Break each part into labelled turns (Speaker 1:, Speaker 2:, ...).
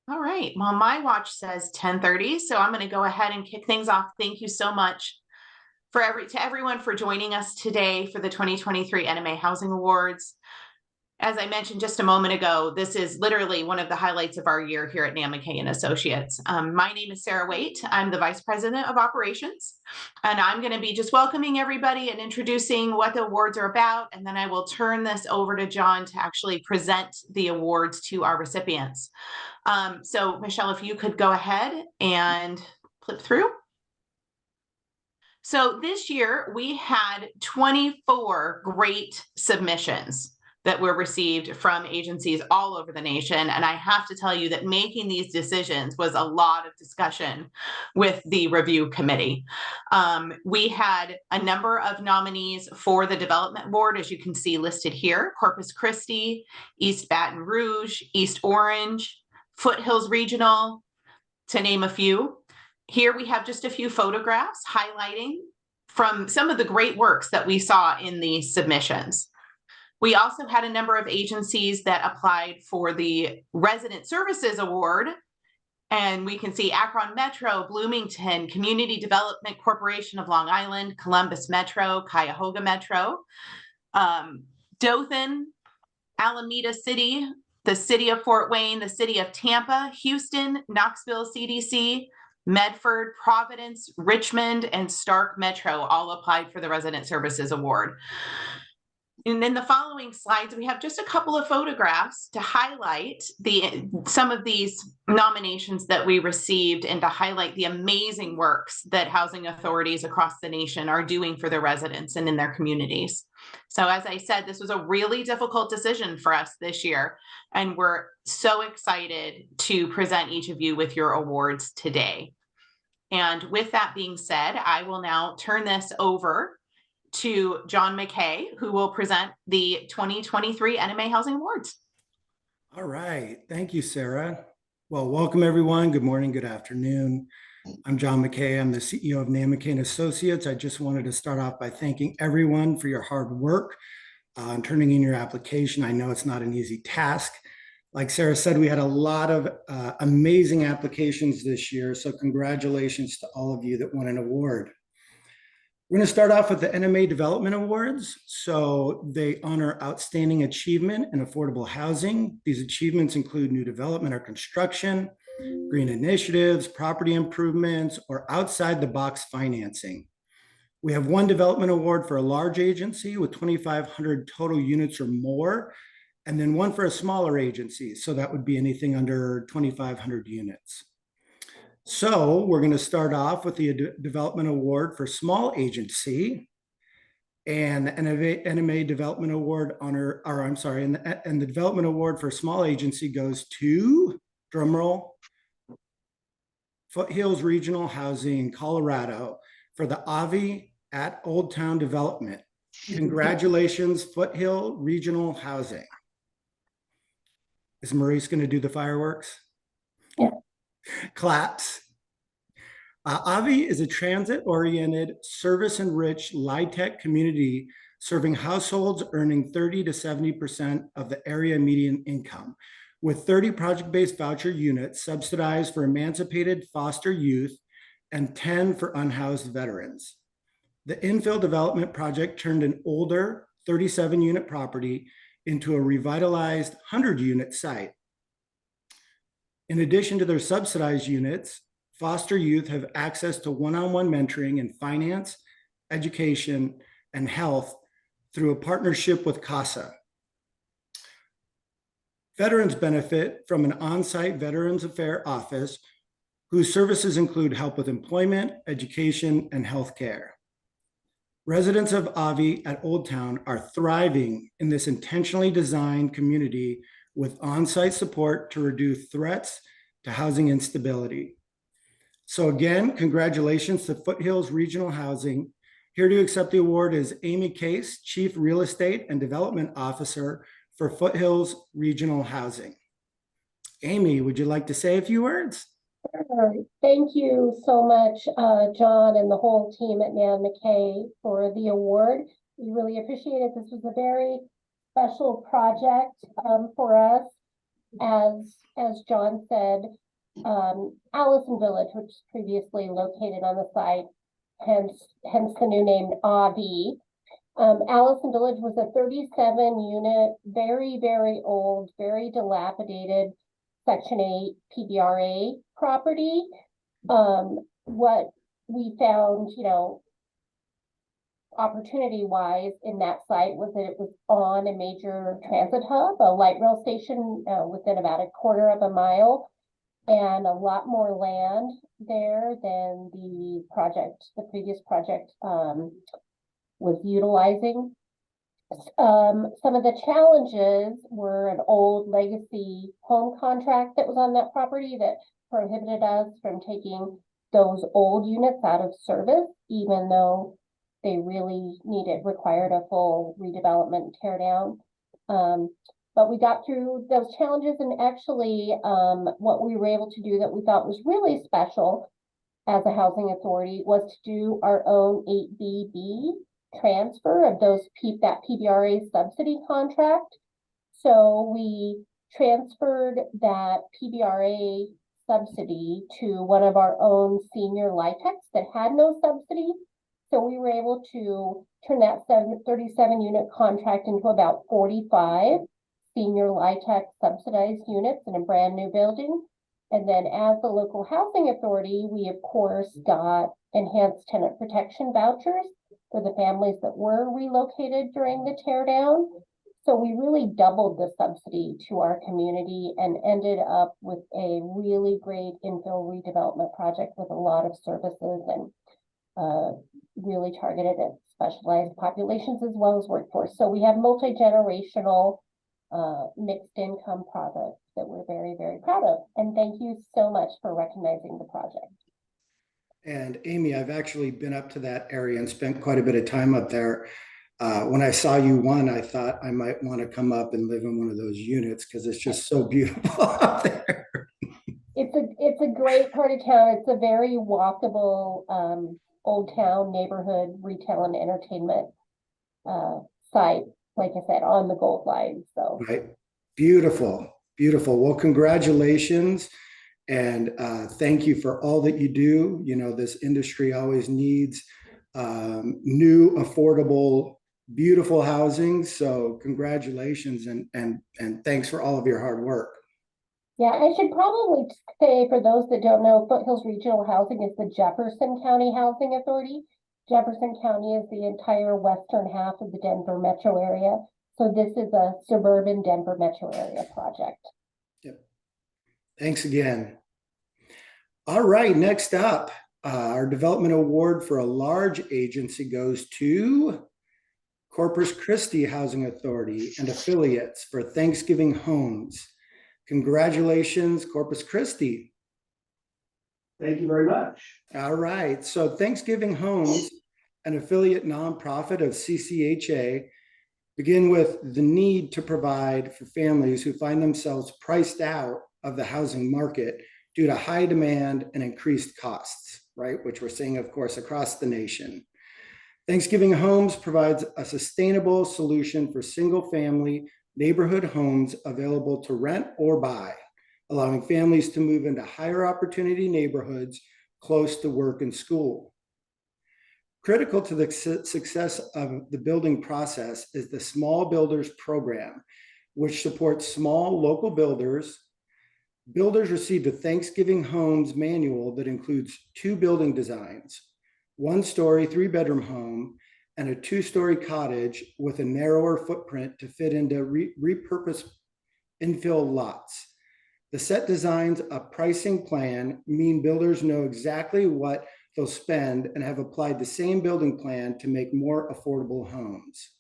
Speaker 1: All right. Well, my watch says 10:30, so I'm going to go ahead and kick things off. Thank you so much to everyone for joining us today for the 2023 NMA Housing Awards. As I mentioned just a moment ago, this is literally one of the highlights of our year here at NMA Housing Associates. My name is Sarah Waite. I'm the Vice President of Operations, and I'm going to be just welcoming everybody and introducing what the awards are about, and then I will turn this over to John to actually present the awards to our recipients. So Michelle, if you could go ahead and flip through. So this year we had 24 great submissions that were received from agencies all over the nation. And I have to tell you that making these decisions was a lot of discussion with the review committee. We had a number of nominees for the development board, as you can see listed here: Corpus Christi, East Baton Rouge, East Orange, Foothills Regional, to name a few. Here we have just a few photographs highlighting from some of the great works that we saw in these submissions. We also had a number of agencies that applied for the Resident Services Award, and we can see Akron Metro, Bloomington, Community Development Corporation of Long Island, Columbus Metro, Cuyahoga Metro, Dothan, Alameda City, the City of Fort Wayne, the City of Tampa, Houston, Knoxville CDC, Medford, Providence, Richmond, and Stark Metro all applied for the Resident Services Award. And in the following slides, we have just a couple of photographs to highlight some of these nominations that we received and to highlight the amazing works that housing authorities across the nation are doing for their residents and in their communities. So as I said, this was a really difficult decision for us this year, and we're so excited to present each of you with your awards today. And with that being said, I will now turn this over to John McKay, who will present the 2023 NMA Housing Awards.
Speaker 2: All right. Thank you, Sarah. Well, welcome everyone. Good morning, good afternoon. I'm John McKay. I'm the CEO of NMA Associates. I just wanted to start off by thanking everyone for your hard work on turning in your application. I know it's not an easy task. Like Sarah said, we had a lot of amazing applications this year, so congratulations to all of you that won an award. We're going to start off with the NMA Development Awards. So they honor outstanding achievement in affordable housing. These achievements include new development or construction, green initiatives, property improvements, or outside the box financing. We have one development award for a large agency with 2,500 total units or more, and then one for a smaller agency. So that would be anything under 2,500 units. So we're going to start off with the Development Award for Small Agency, and the NMA Development Award and the Development Award for Small Agency goes to, drumroll, Foothills Regional Housing, Colorado, for the Avi at Old Town Development. Congratulations, Foothill Regional Housing. Is Maurice going to do the fireworks?
Speaker 3: Yeah.
Speaker 2: Claps. Avi is a transit-oriented, service-enriched, LIHTC community serving households earning 30 to 70% of the area median income, with 30 project-based voucher units subsidized for emancipated foster youth and 10 for unhoused veterans. The infill development project turned an older 37-unit property into a revitalized 100-unit site. In addition to their subsidized units, foster youth have access to one-on-one mentoring in finance, education, and health through a partnership with CASA. Veterans benefit from an on-site Veterans Affairs office whose services include help with employment, education, and healthcare. Residents of Avi at Old Town are thriving in this intentionally designed community with on-site support to reduce threats to housing instability. So again, congratulations to Foothills Regional Housing. Here to accept the award is Amy Case, Chief Real Estate and Development Officer for Foothills Regional Housing. Amy, would you like to say a few words?
Speaker 3: Thank you so much, John, and the whole team at NMA McKay for the award. We really appreciate it. This was a very special project for us. as John said, Allison Village, which is previously located on the site, hence the new name AVI. Allison Village was a 37-unit, very, very old, very dilapidated Section 8 PBRA property. What we found, opportunity-wise in that site was that it was on a major transit hub, a light rail station within about a quarter of a mile, and a lot more land there than the previous project was utilizing. Some of the challenges were an old legacy home contract that was on that property that prohibited us from taking those old units out of service, even though they really required a full redevelopment and tear down. But we got through those challenges, and actually what we were able to do that we thought was really special as a housing authority was to do our own 8BB transfer of that PBRA subsidy contract. So we transferred that PBRA subsidy to one of our own senior LIHTCs that had no subsidy. So we were able to turn that 37-unit contract into about 45 senior LIHTC subsidized units in a brand new building. And then as the local housing authority, we of course got enhanced tenant protection vouchers for the families that were relocated during the tear down. So we really doubled the subsidy to our community and ended up with a really great infill redevelopment project with a lot of services and really targeted at specialized populations as well as workforce. So we have multi-generational mixed income products that we're very, very proud of. And thank you so much for recognizing the project.
Speaker 2: And Amy, I've actually been up to that area and spent quite a bit of time up there. When I saw you won, I thought I might want to come up and live in one of those units because it's just so beautiful up there.
Speaker 3: It's a great part of town. It's a very walkable old town neighborhood retail and entertainment site, like I said, on the Gold Line. So
Speaker 2: right, beautiful, beautiful. Well, congratulations. And thank you for all that you do. This industry always needs new, affordable, beautiful housing. So congratulations and thanks for all of your hard work.
Speaker 3: Yeah, I should probably say, for those that don't know, Foothills Regional Housing is the Jefferson County Housing Authority. Jefferson County is the entire western half of the Denver metro area. So this is a suburban Denver metro area project.
Speaker 2: Yep. Thanks again. All right, next up, our development award for a large agency goes to Corpus Christi Housing Authority and affiliates for Thanksgiving Homes. Congratulations, Corpus Christi.
Speaker 4: Thank you very much.
Speaker 2: All right, so Thanksgiving Homes, an affiliate nonprofit of CCHA, begin with the need to provide for families who find themselves priced out of the housing market due to high demand and increased costs, right? Which we're seeing, of course, across the nation. Thanksgiving Homes provides a sustainable solution for single-family neighborhood homes available to rent or buy, allowing families to move into higher opportunity neighborhoods close to work and school. Critical to the success of the building process is the Small Builders Program, which supports small local builders. Builders received a Thanksgiving Homes manual that includes 2 building designs, 1-story, 3-bedroom home, and a 2-story cottage with a narrower footprint to fit into repurposed infill lots. The set designs a pricing plan mean builders know exactly what they'll spend and have applied the same building plan to make more affordable homes.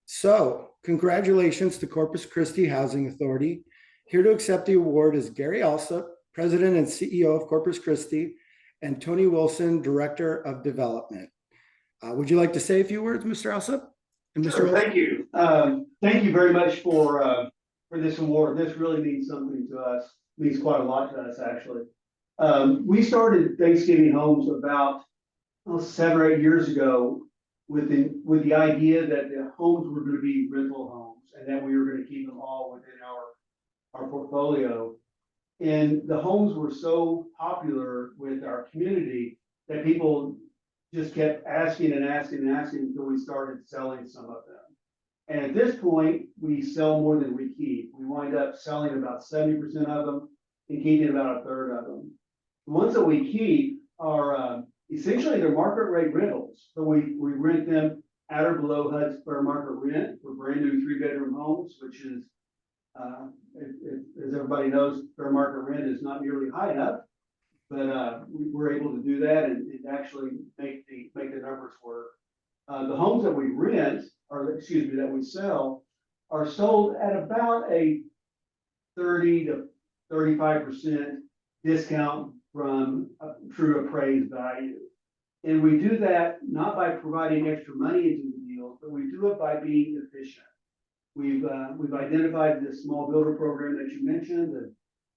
Speaker 2: So, congratulations to Corpus Christi Housing Authority. Here to accept the award is Gary Alsop, President and CEO of Corpus Christi, and Tony Wilson, Director of Development. Would you like to say a few words, Mr. Alsop? And Mr.
Speaker 4: Sure, thank you. Thank you very much for this award. This really means something to us, means quite a lot to us, actually. We started Thanksgiving Homes about 7 or 8 years ago with the idea that the homes were going to be rental homes and that we were going to keep them all within our portfolio. And the homes were so popular with our community that people just kept asking and asking and asking until we started selling some of them. And at this point, we sell more than we keep. We wind up selling about 70% of them and keeping about a third of them. The ones that we keep are essentially they're market rate rentals. So we rent them at or below HUD's fair market rent for brand new 3-bedroom homes, which is, as everybody knows, fair market rent is not nearly high enough. But we're able to do that and actually make the numbers work. The homes that we rent, or excuse me, that we sell, are sold at about a 30 to 35% discount from a true appraised value. And we do that not by providing extra money into the deals, but we do it by being efficient. We've identified this small builder program that you mentioned,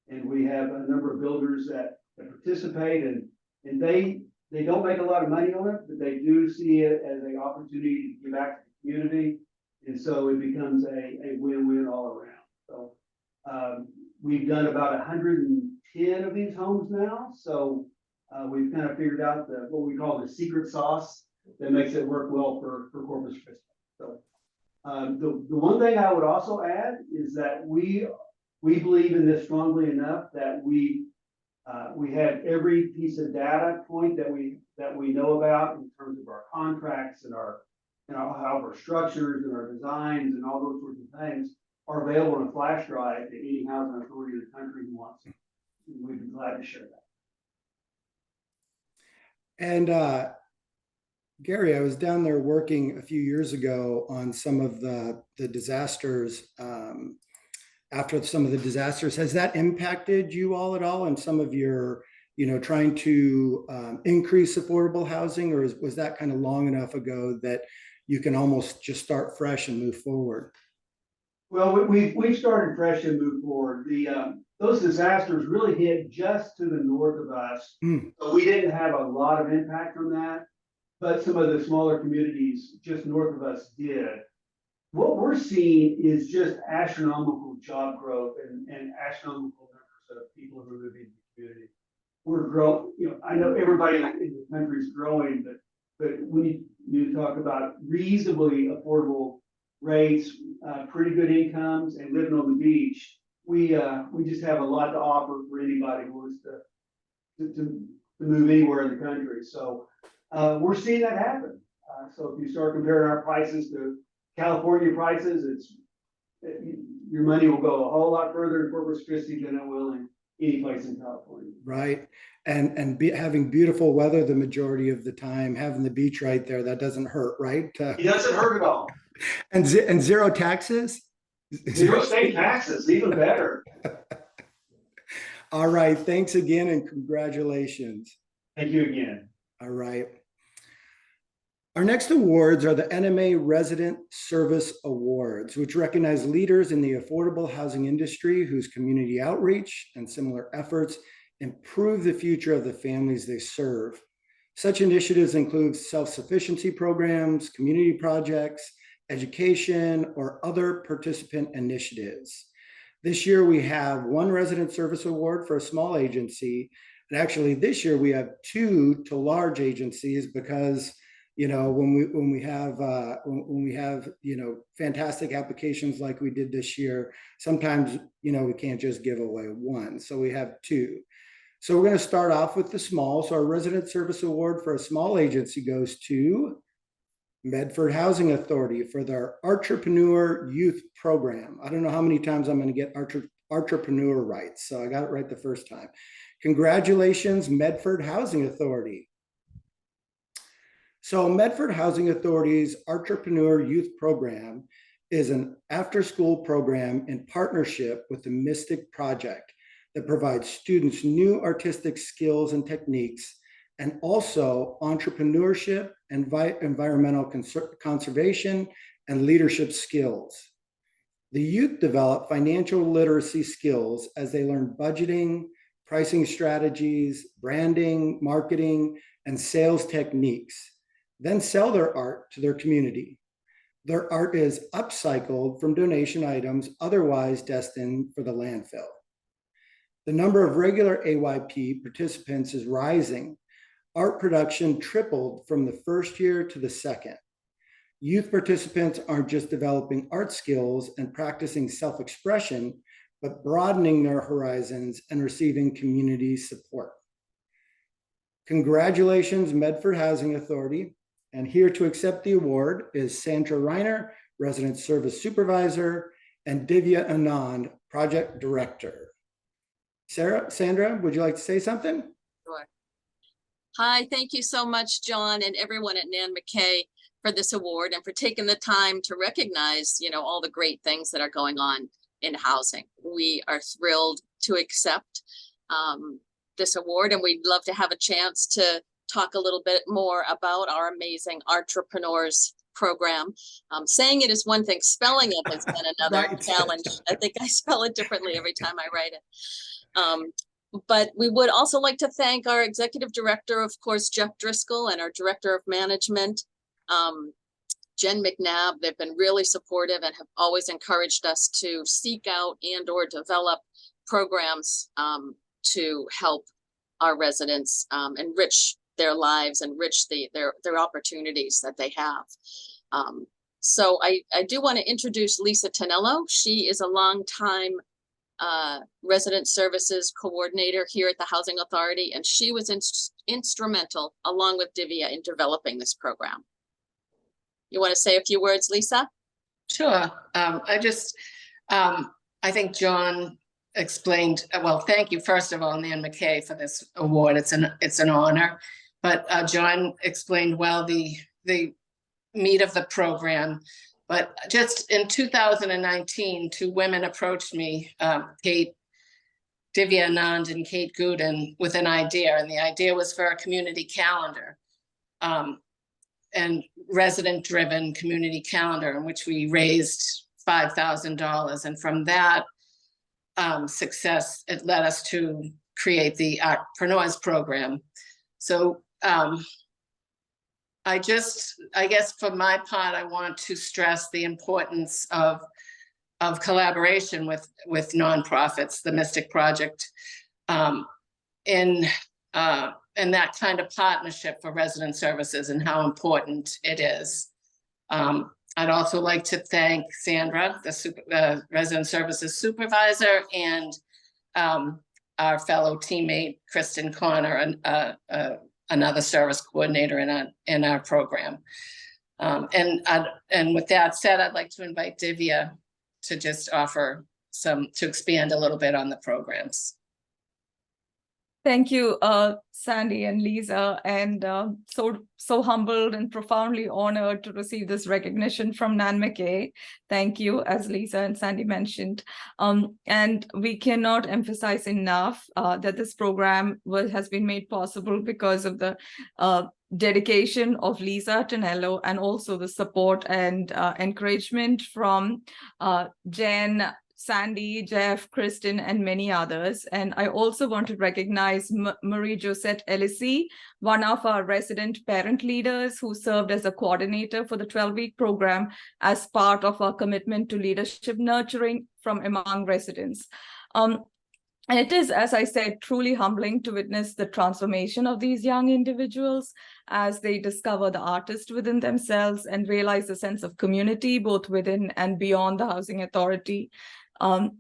Speaker 4: and we have a number of builders that participate, and they don't make a lot of money on it, but they do see it as an opportunity to give back to the community, and so it becomes a win-win all around. So we've done about 110 of these homes now, so we've kind of figured out what we call the secret sauce that makes it work well for Corpus Christi. So the one thing I would also add is that we believe in this strongly enough that we have every piece of data point that we know about in terms of our contracts and how our structures and our designs and all those sorts of things are available on a flash drive to any housing authority in the country who wants it. We'd be glad to share that.
Speaker 2: And Gary, I was down there working a few years ago on some of the disasters. After some of the disasters, has that impacted you all at all in some of your, trying to increase affordable housing, or was that kind of long enough ago that you can almost just start fresh and move forward?
Speaker 4: Well, we've started fresh and moved forward. Those disasters really hit just to the north of us. So we didn't have a lot of impact on that, but some of the smaller communities just north of us did. What we're seeing is just astronomical job growth and astronomical numbers of people who are moving to the community. We're growing, I know everybody in the country is growing, but when you talk about reasonably affordable rates, pretty good incomes, and living on the beach, we just have a lot to offer for anybody who wants to move anywhere in the country. So we're seeing that happen. So if you start comparing our prices to California prices, your money will go a whole lot further in Corpus Christi than it will in any place in California.
Speaker 2: Right. And having beautiful weather the majority of the time, having the beach right there, that doesn't hurt, right?
Speaker 4: It doesn't hurt at all.
Speaker 2: And zero taxes?
Speaker 4: Zero state taxes, even better.
Speaker 2: All right. Thanks again and congratulations.
Speaker 4: Thank you again.
Speaker 2: All right. Our next awards are the NMA Resident Service Awards, which recognize leaders in the affordable housing industry whose community outreach and similar efforts improve the future of the families they serve. Such initiatives include self-sufficiency programs, community projects, education, or other participant initiatives. This year, we have one Resident Service Award for a small agency. And actually, this year, we have 2 to large agencies because when we have fantastic applications like we did this year, sometimes we can't just give away one, so we have 2. So we're going to start off with the small. So our Resident Service Award for a small agency goes to Medford Housing Authority for their Entrepreneur Youth Program. I don't know how many times I'm going to get entrepreneur right, so I got it right the first time. Congratulations, Medford Housing Authority. So Medford Housing Authority's Entrepreneur Youth Program is an after-school program in partnership with the Mystic Project that provides students new artistic skills and techniques, and also entrepreneurship, environmental conservation, and leadership skills. The youth develop financial literacy skills as they learn budgeting, pricing strategies, branding, marketing, and sales techniques, then sell their art to their community. Their art is upcycled from donation items otherwise destined for the landfill. The number of regular AYP participants is rising. Art production tripled from the first year to the second. Youth participants aren't just developing art skills and practicing self-expression, but broadening their horizons and receiving community support. Congratulations, Medford Housing Authority. And here to accept the award is Sandra Reiner, Resident Service Supervisor, and Divya Anand, Project Director. Sandra, would you like to say something?
Speaker 5: Sure. Hi, thank you so much, John, and everyone at Nan McKay for this award and for taking the time to recognize, all the great things that are going on in housing. We are thrilled to accept this award, and we'd love to have a chance to talk a little bit more about our amazing Entrepreneurs program. Saying it is one thing, spelling it has been another
Speaker 2: Right.
Speaker 5: challenge. I think I spell it differently every time I write it. But we would also like to thank our executive director, of course, Jeff Driscoll, and our director of management, Jen McNabb. They've been really supportive and have always encouraged us to seek out and or develop programs to help our residents enrich their lives, enrich their opportunities that they have. So I do want to introduce Lisa Tonello. She is a longtime resident services coordinator here at the Housing Authority, and she was instrumental, along with Divya, in developing this program. You want to say a few words, Lisa?
Speaker 6: Sure. I think John explained, well, thank you, first of all, Nan McKay, for this award. It's an honor. But John explained well the meat of the program. But just in 2019, two women approached me, Divya Anand and Kate Gooden, with an idea. And the idea was for a community calendar, and resident-driven community calendar, in which we raised $5,000. And from that success, it led us to create the Entrepreneurs program. So I guess for my part, I want to stress the importance of collaboration with nonprofits, the Mystic Project, in that kind of partnership for resident services, and how important it is. I'd also like to thank Sandra, the resident services supervisor, and our fellow teammate, Kristen Connor, another service coordinator in our program. And with that said, I'd like to invite Divya to just offer to expand a little bit on the programs.
Speaker 7: Thank you, Sandy and Lisa, and so humbled and profoundly honored to receive this recognition from Nan McKay. Thank you, as Lisa and Sandy mentioned. And we cannot emphasize enough that this program has been made possible because of the dedication of Lisa Tonello, and also the support and encouragement from Jen, Sandy, Jeff, Kristen, and many others. And I also want to recognize Marie-Josette Ellisy, one of our resident parent leaders who served as a coordinator for the 12-week program as part of our commitment to leadership nurturing from among residents. And it is, as I said, truly humbling to witness the transformation of these young individuals as they discover the artist within themselves and realize a sense of community both within and beyond the Housing Authority.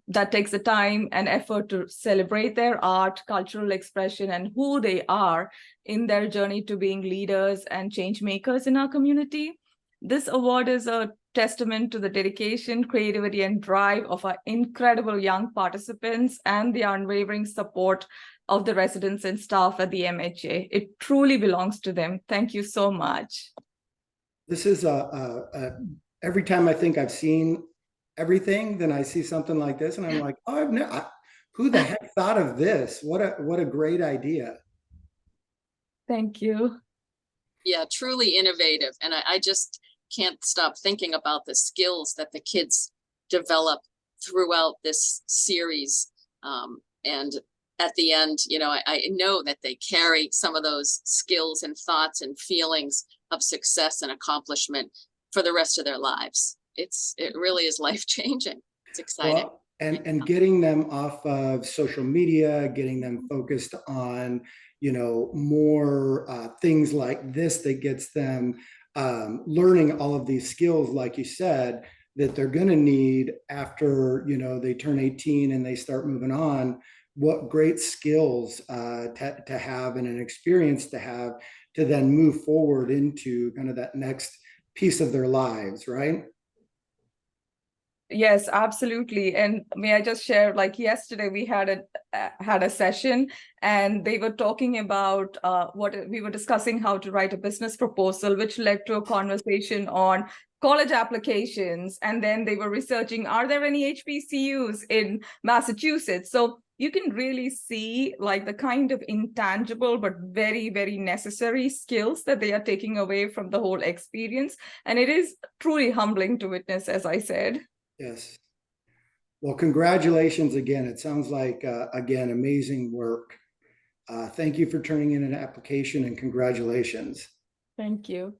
Speaker 7: That takes the time and effort to celebrate their art, cultural expression, and who they are in their journey to being leaders and change makers in our community. This award is a testament to the dedication, creativity, and drive of our incredible young participants and the unwavering support of the residents and staff at the MHA. It truly belongs to them. Thank you so much.
Speaker 2: This is every time I think I've seen everything, then I see something like this, and I'm like, oh, who the heck thought of this? What a great idea.
Speaker 7: Thank you.
Speaker 5: Yeah, truly innovative. And I just can't stop thinking about the skills that the kids develop throughout this series. And at the end, I know that they carry some of those skills and thoughts and feelings of success and accomplishment for the rest of their lives. It really is life-changing. It's exciting.
Speaker 2: Well, and getting them off of social media, getting them focused on, more things like this that gets them learning all of these skills, like you said, that they're going to need after, they turn 18 and they start moving on. What great skills to have and an experience to have to then move forward into kind of that next piece of their lives, right?
Speaker 7: Yes, absolutely. And may I just share, like yesterday we had a session, and they were talking about what we were discussing, how to write a business proposal, which led to a conversation on college applications. And then they were researching, are there any HBCUs in Massachusetts? So you can really see like the kind of intangible but very, very necessary skills that they are taking away from the whole experience. And it is truly humbling to witness, as I said.
Speaker 2: Yes. Well, congratulations again. It sounds like, again, amazing work. Thank you for turning in an application, and congratulations.
Speaker 7: Thank you.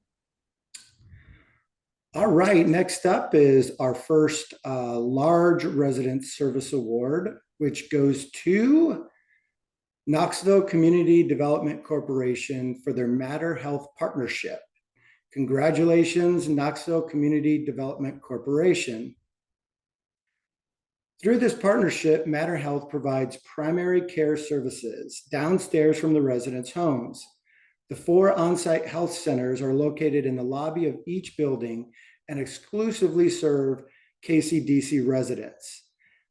Speaker 2: All right. Next up is our first large resident service award, which goes to Knoxville Community Development Corporation for their Matter Health partnership. Congratulations, Knoxville Community Development Corporation. Through this partnership, Matter Health provides primary care services downstairs from the residents' homes. The 4 on-site health centers are located in the lobby of each building and exclusively serve KCDC residents.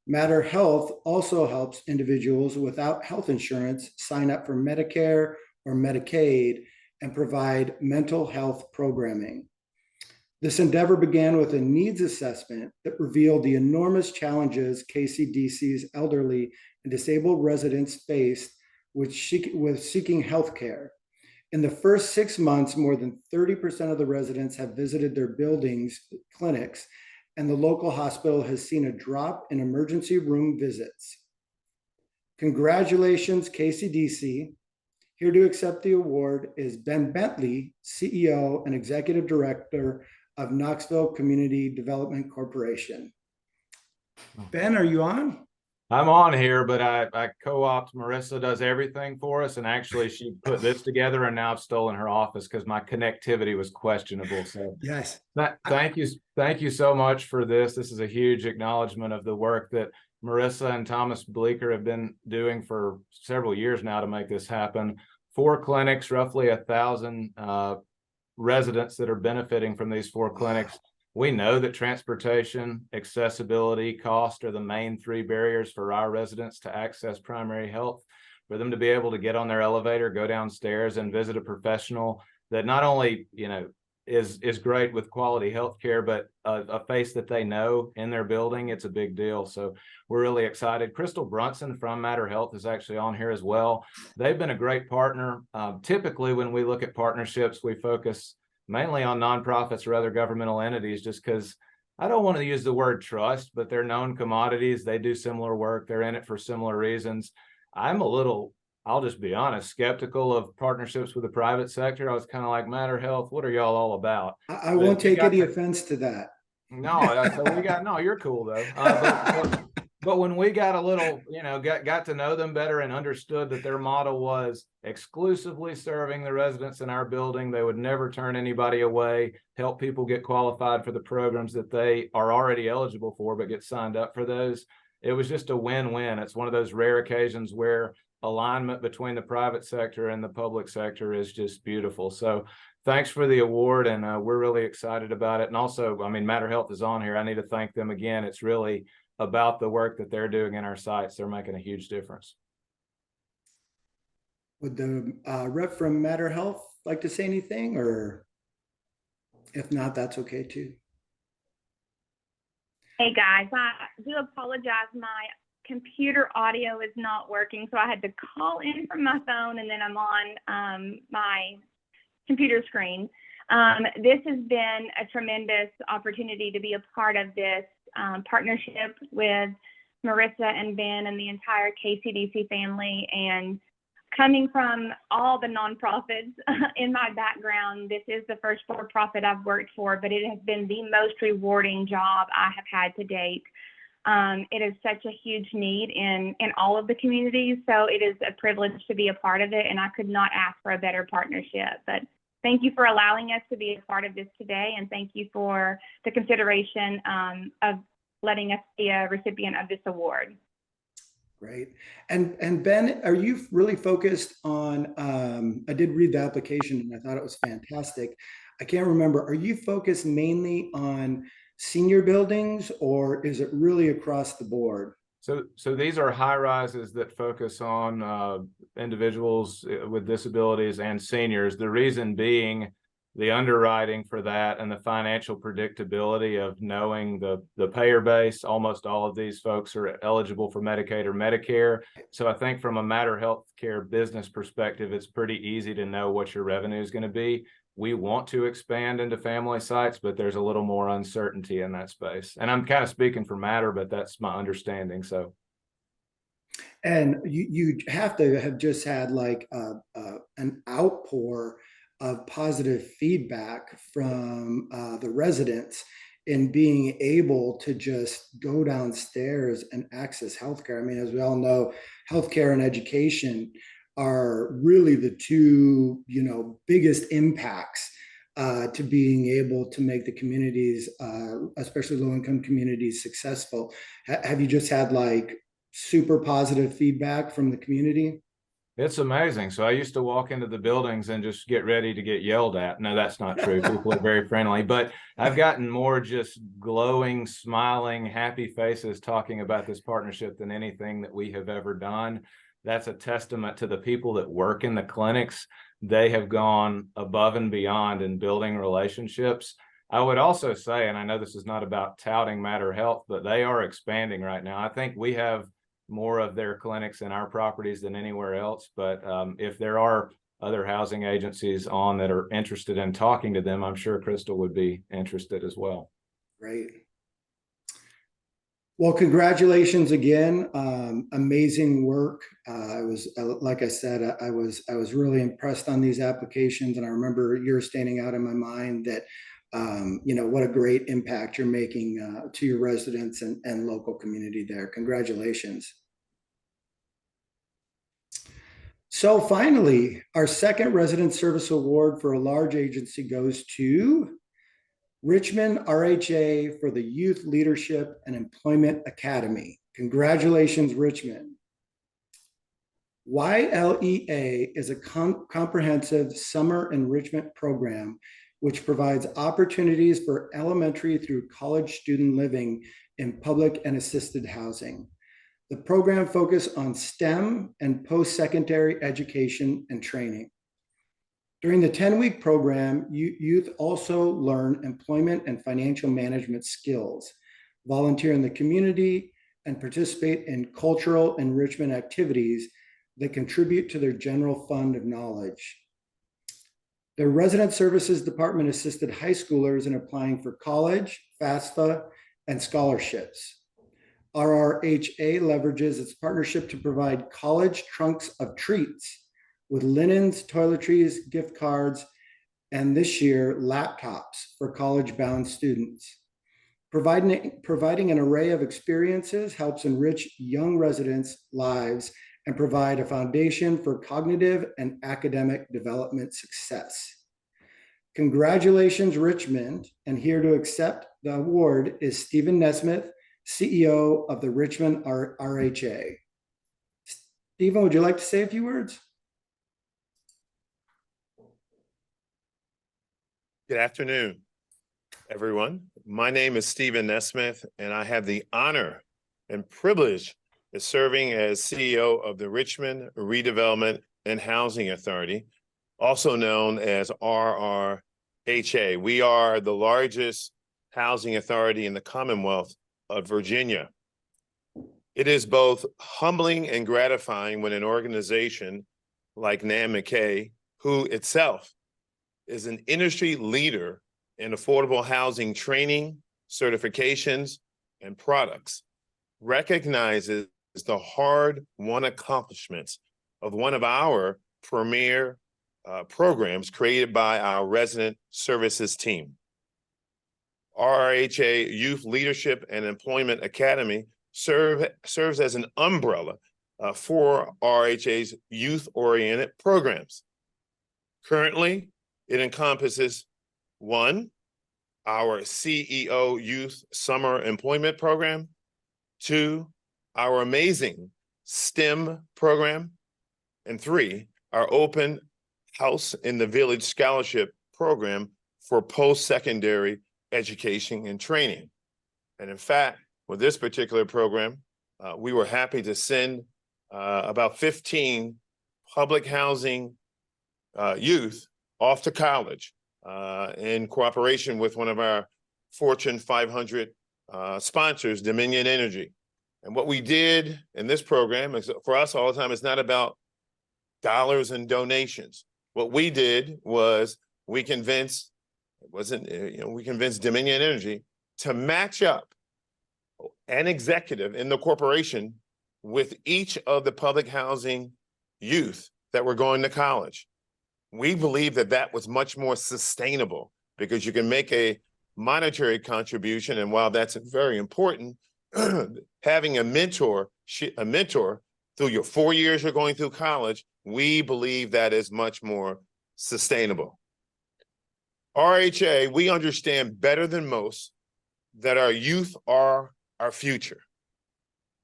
Speaker 2: Matter Health also helps individuals without health insurance sign up for Medicare or Medicaid and provide mental health programming. This endeavor began with a needs assessment that revealed the enormous challenges KCDC's elderly and disabled residents faced with seeking health care. In the first 6 months, more than 30% of the residents have visited their buildings' clinics, and the local hospital has seen a drop in emergency room visits. Congratulations, KCDC. Here to accept the award is Ben Bentley, CEO and Executive Director of Knoxville Community Development Corporation. Ben, are you on?
Speaker 8: I'm on here, but I co-opt. Marissa does everything for us, and actually she put this together, and now I've stolen her office because my connectivity was questionable. So
Speaker 2: yes,
Speaker 8: thank you so much for this. This is a huge acknowledgement of the work that Marissa and Thomas Bleeker have been doing for several years now to make this happen. 4 clinics, roughly 1,000 residents that are benefiting from these 4 clinics. We know that transportation, accessibility, cost are the main 3 barriers for our residents to access primary health. For them to be able to get on their elevator, go downstairs and visit a professional that not only, is great with quality health care, but a face that they know in their building, it's a big deal. So we're really excited. Crystal Brunson from Matter Health is actually on here as well. They've been a great partner. Typically, when we look at partnerships, we focus mainly on nonprofits or other governmental entities, just because I don't want to use the word trust, but they're known commodities. They do similar work. They're in it for similar reasons. I'm a little, I'll just be honest, skeptical of partnerships with the private sector. I was kind of like, Matter Health, what are y'all all about?
Speaker 2: I won't take any offense to that.
Speaker 8: No, no, you're cool though. But when we got a little, got to know them better and understood that their model was exclusively serving the residents in our building, they would never turn anybody away, help people get qualified for the programs that they are already eligible for, but get signed up for those. It was just a win-win. It's one of those rare occasions where alignment between the private sector and the public sector is just beautiful. So thanks for the award, and we're really excited about it. And also, Matter Health is on here. I need to thank them again. It's really about the work that they're doing in our sites. They're making a huge difference.
Speaker 2: Would the rep from Matter Health like to say anything, or if not, that's okay too.
Speaker 9: Hey guys, I do apologize. My computer audio is not working, so I had to call in from my phone, and then I'm on my computer screen. This has been a tremendous opportunity to be a part of this partnership with Marissa and Ben and the entire KCDC family. And coming from all the nonprofits in my background, this is the first for-profit I've worked for, but it has been the most rewarding job I have had to date. It is such a huge need in all of the communities, so it is a privilege to be a part of it, and I could not ask for a better partnership. But thank you for allowing us to be a part of this today, and thank you for the consideration of letting us be a recipient of this award.
Speaker 2: Great. And Ben, are you really focused on, I did read the application and I thought it was fantastic. I can't remember, are you focused mainly on senior buildings or is it really across the board?
Speaker 8: So these are high rises that focus on individuals with disabilities and seniors. The reason being the underwriting for that and the financial predictability of knowing the payer base. Almost all of these folks are eligible for Medicaid or Medicare. So I think from a Matter Healthcare business perspective, it's pretty easy to know what your revenue is going to be. We want to expand into family sites, but there's a little more uncertainty in that space. And I'm kind of speaking for Matter, but that's my understanding. So.
Speaker 2: And you have to have just had like an outpour of positive feedback from the residents in being able to just go downstairs and access healthcare. I mean, as we all know, healthcare and education are really the two, biggest impacts to being able to make the communities, especially low-income communities, successful. Have you just had like super positive feedback from the community?
Speaker 8: It's amazing. So I used to walk into the buildings and just get ready to get yelled at. No, that's not true. People are very friendly, but I've gotten more just glowing, smiling, happy faces talking about this partnership than anything that we have ever done. That's a testament to the people that work in the clinics. They have gone above and beyond in building relationships. I would also say, and I know this is not about touting Matter Health, but they are expanding right now. I think we have more of their clinics in our properties than anywhere else. But if there are other housing agencies on that are interested in talking to them, I'm sure Crystal would be interested as well.
Speaker 2: Great. Well, congratulations again. Amazing work. I was, like I said, I was really impressed on these applications. And I remember yours standing out in my mind that, what a great impact you're making to your residents and local community there. Congratulations. So finally, our second Resident Service Award for a large agency goes to Richmond RHA for the Youth Leadership and Employment Academy. Congratulations, Richmond. YLEA is a comprehensive summer enrichment program which provides opportunities for elementary through college student living in public and assisted housing. The program focuses on STEM and post-secondary education and training. During the 10-week program, youth also learn employment and financial management skills, volunteer in the community, and participate in cultural enrichment activities that contribute to their general fund of knowledge. The Resident Services Department assisted high schoolers in applying for college, FAFSA, and scholarships. RRHA leverages its partnership to provide college trunks of treats with linens, toiletries, gift cards, and this year, laptops for college-bound students. Providing an array of experiences helps enrich young residents' lives and provide a foundation for cognitive and academic development success. Congratulations, Richmond, and here to accept the award is Stephen Nesmith, CEO of the Richmond RHA. Stephen, would you like to say a few words?
Speaker 10: Good afternoon, everyone. My name is Stephen Nesmith, and I have the honor and privilege of serving as CEO of the Richmond Redevelopment and Housing Authority, also known as RRHA. We are the largest housing authority in the Commonwealth of Virginia. It is both humbling and gratifying when an organization like NMA McKay, who itself is an industry leader in affordable housing training, certifications, and products, recognizes the hard-won accomplishments of one of our premier programs created by our resident services team. RRHA Youth Leadership and Employment Academy serves as an umbrella for RRHA's youth-oriented programs. Currently, it encompasses 1, our CEO Youth Summer Employment Program, 2, our amazing STEM program, and 3, our Open House in the Village Scholarship Program for post-secondary education and training. And in fact, with this particular program, we were happy to send about 15 public housing youth off to college in cooperation with one of our Fortune 500 sponsors, Dominion Energy. And what we did in this program is, for us all the time, it's not about dollars and donations. What we did was we convinced Dominion Energy to match up an executive in the corporation with each of the public housing youth that were going to college. We believe that that was much more sustainable because you can make a monetary contribution. And while that's very important, having a mentor through your 4 years you're going through college, we believe that is much more sustainable. RHA, we understand better than most that our youth are our future.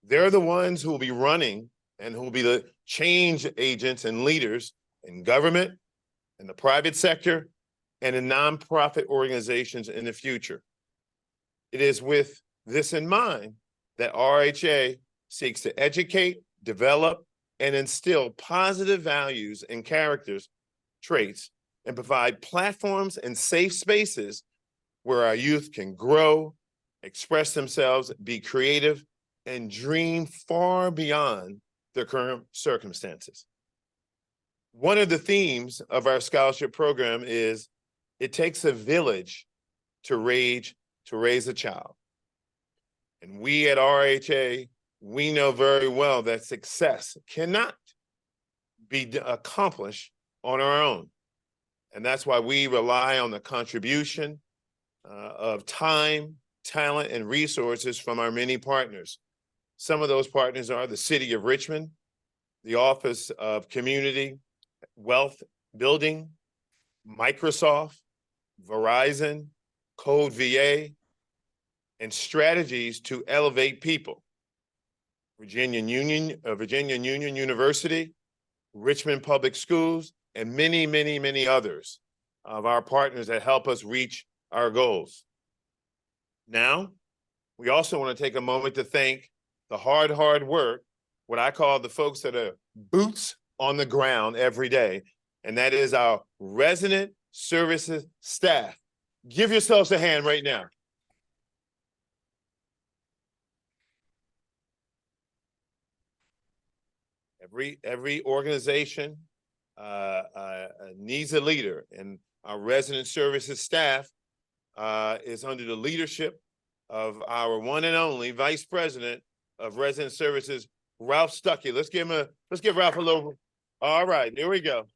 Speaker 10: They're the ones who will be running and who will be the change agents and leaders in government, in the private sector, and in nonprofit organizations in the future. It is with this in mind that RHA seeks to educate, develop, and instill positive values and characters traits and provide platforms and safe spaces where our youth can grow, express themselves, be creative, and dream far beyond their current circumstances. One of the themes of our scholarship program is it takes a village to raise a child. And we at RHA, we know very well that success cannot be accomplished on our own. And that's why we rely on the contribution of time, talent, and resources from our many partners. Some of those partners are the City of Richmond, the Office of Community Wealth Building, Microsoft, Verizon, Code VA, and Strategies to Elevate People, Virginia Union University, Richmond Public Schools, and many, many, many others of our partners that help us reach our goals. Now, we also want to take a moment to thank the hard work, what I call the folks that are boots on the ground every day, and that is our resident services staff. Give yourselves a hand right now. Every organization needs a leader, and our resident services staff is under the leadership of our one and only Vice President of Resident Services, Ralph Stuckey. Let's give Ralph a little. All right, there we go.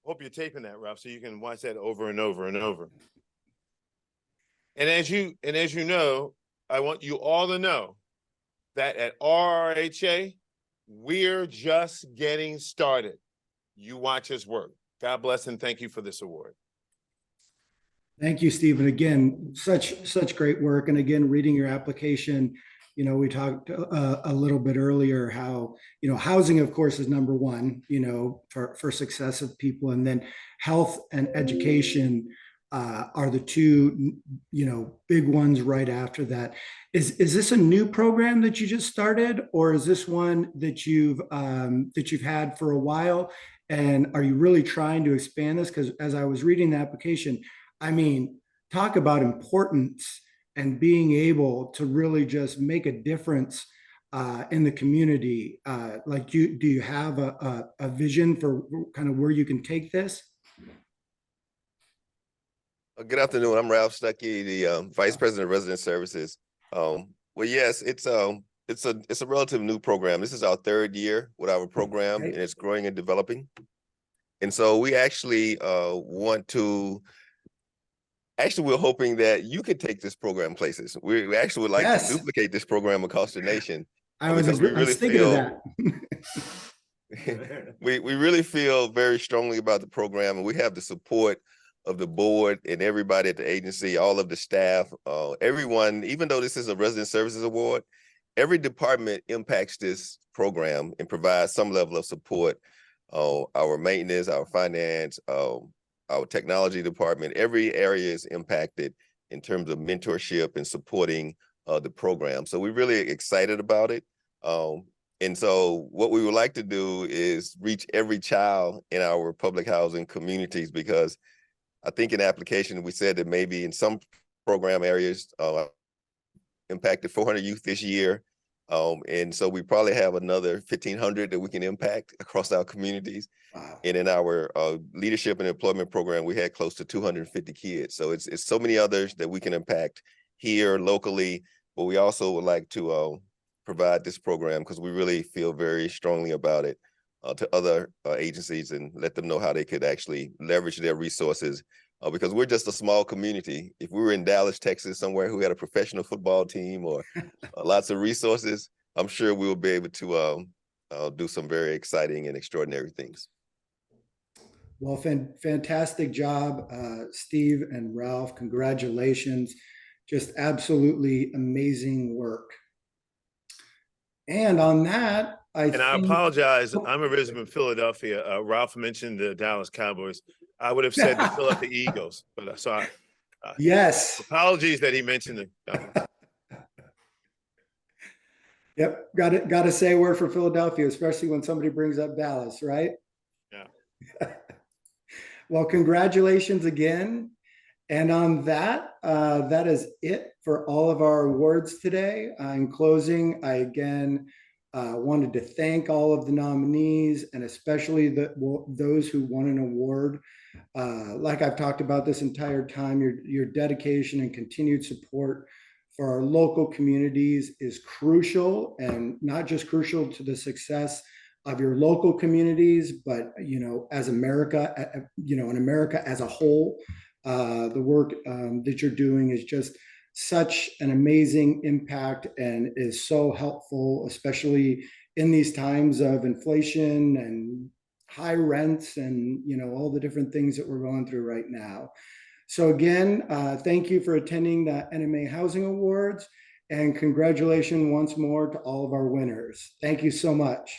Speaker 10: Hope you're taping that, Ralph, so you can watch that over and over and over. And as you know, I want you all to know that at RRHA, we're just getting started. You watch us work. God bless and thank you for this award.
Speaker 2: Thank you, Stephen. Again, such great work. And again, reading your application, we talked a little bit earlier how, housing, of course, is number one, for success of people. And then health and education are the two, big ones right after that. Is this a new program that you just started, or is this one that you've had for a while? And are you really trying to expand this? Because as I was reading the application, I mean, talk about importance and being able to really just make a difference in the community. Do you have a vision for kind of where you can take this?
Speaker 11: Good afternoon. I'm Ralph Stuckey, the Vice President of Resident Services. Well, yes, it's it's a relative new program. This is our 3rd year with our program,
Speaker 2: Right.
Speaker 11: and it's growing and developing. And so we actually want to. Actually, we're hoping that you could take this program places. We actually would like
Speaker 2: Yes.
Speaker 11: to duplicate this program across the nation.
Speaker 2: I was
Speaker 11: because we
Speaker 2: I
Speaker 11: really
Speaker 2: was thinking of
Speaker 11: feel
Speaker 2: that.
Speaker 11: we really feel very strongly about the program, and we have the support of the board and everybody at the agency, all of the staff, everyone. Even though this is a resident services award, every department impacts this program and provides some level of support. Our maintenance, our finance, our technology department, every area is impacted in terms of mentorship and supporting the program. So we're really excited about it. And so what we would like to do is reach every child in our public housing communities, because I think in the application, we said that maybe in some program areas impacted 400 youth this year. And so we probably have another 1,500 that we can impact across our communities.
Speaker 2: Wow.
Speaker 11: And in our leadership and employment program, we had close to 250 kids. So it's so many others that we can impact here locally, but we also would like to provide this program because we really feel very strongly about it to other agencies and let them know how they could actually leverage their resources. Because we're just a small community. If we were in Dallas, Texas, somewhere who had a professional football team or lots of resources, I'm sure we will be able to do some very exciting and extraordinary things.
Speaker 2: Well, fantastic job, Steve and Ralph. Congratulations. Just absolutely amazing work. And on that, I
Speaker 10: apologize. I'm a resident of Philadelphia. Ralph mentioned the Dallas Cowboys. I would have said the Philadelphia Eagles, but so
Speaker 2: yes.
Speaker 10: Apologies that he mentioned it.
Speaker 2: Yep, got to say a word for Philadelphia, especially when somebody brings up Dallas, right?
Speaker 10: Yeah.
Speaker 2: Well, congratulations again. And on that, that is it for all of our awards today. In closing, I again wanted to thank all of the nominees and especially those who won an award. Like I've talked about this entire time, your dedication and continued support for our local communities is crucial, and not just crucial to the success of your local communities, but as America, in America as a whole. The work that you're doing is just such an amazing impact and is so helpful, especially in these times of inflation and high rents and all the different things that we're going through right now. So again, thank you for attending the NMA Housing Awards, and congratulations once more to all of our winners. Thank you so much.